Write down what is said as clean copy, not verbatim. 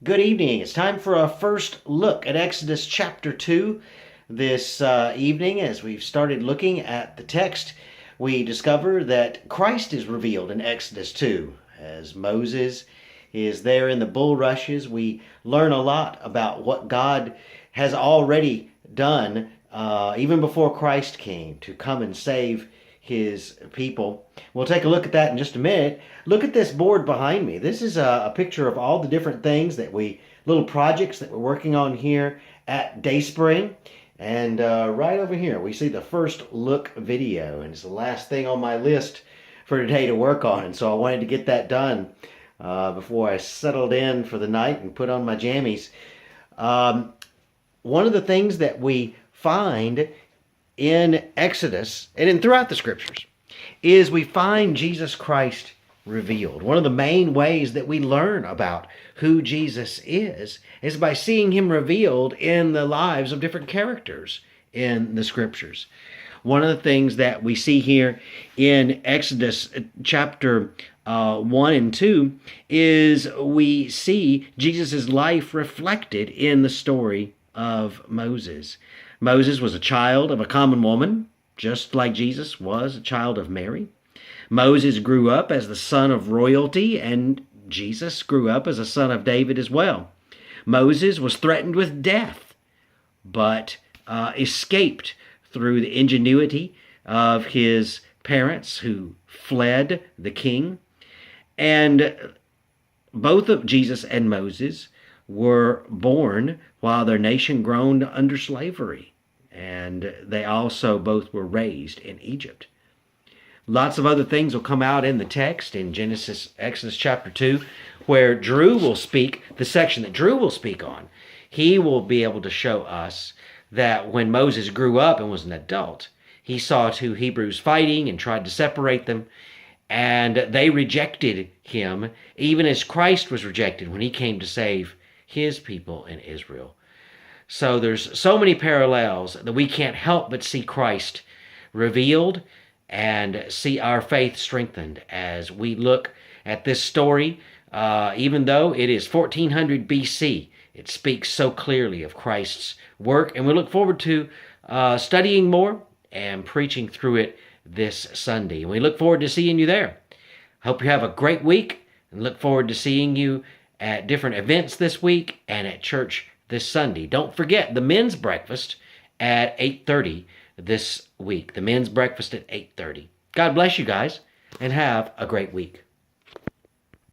Good evening. It's time for a first look at Exodus chapter 2. This evening, as we've started looking at the text, we discover that Christ is revealed in Exodus 2. As Moses is there in the bulrushes, we learn a lot about what God has already done even before Christ came to come and save his people. We'll take a look at that in just a minute. Look at this board behind me. This is a picture of all the different things little projects that we're working on here at Dayspring. And right over here, we see the first look video, and it's the last thing on my list for today to work on. And so I wanted to get that done before I settled in for the night and put on my jammies. One of the things that we find in Exodus and throughout the scriptures is we find Jesus Christ revealed. One of the main ways that we learn about who Jesus is by seeing him revealed in the lives of different characters in the scriptures. One of the things that we see here in Exodus chapter 1 and 2 is we see Jesus' life reflected in the story of Moses. Moses was a child of a common woman, just like Jesus was a child of Mary. Moses grew up as the son of royalty, and Jesus grew up as a son of David as well. Moses was threatened with death, but escaped through the ingenuity of his parents who fled the king. And both of Jesus and Moses were born while their nation groaned under slavery. And they also both were raised in Egypt. Lots of other things will come out in the text in Exodus chapter 2, where Drew will speak, the section that Drew will speak on. He will be able to show us that when Moses grew up and was an adult, he saw two Hebrews fighting and tried to separate them, and they rejected him, even as Christ was rejected when he came to save his people in Israel. So there's so many parallels that we can't help but see Christ revealed and see our faith strengthened as we look at this story. Even though it is 1400 BC, it speaks so clearly of Christ's work, and we look forward to studying more and preaching through it this Sunday. And we look forward to seeing you there. Hope you have a great week, and look forward to seeing you at different events this week and at church this Sunday. Don't forget the men's breakfast at 8:30 this week. The men's breakfast at 8:30. God bless you guys, and have a great week.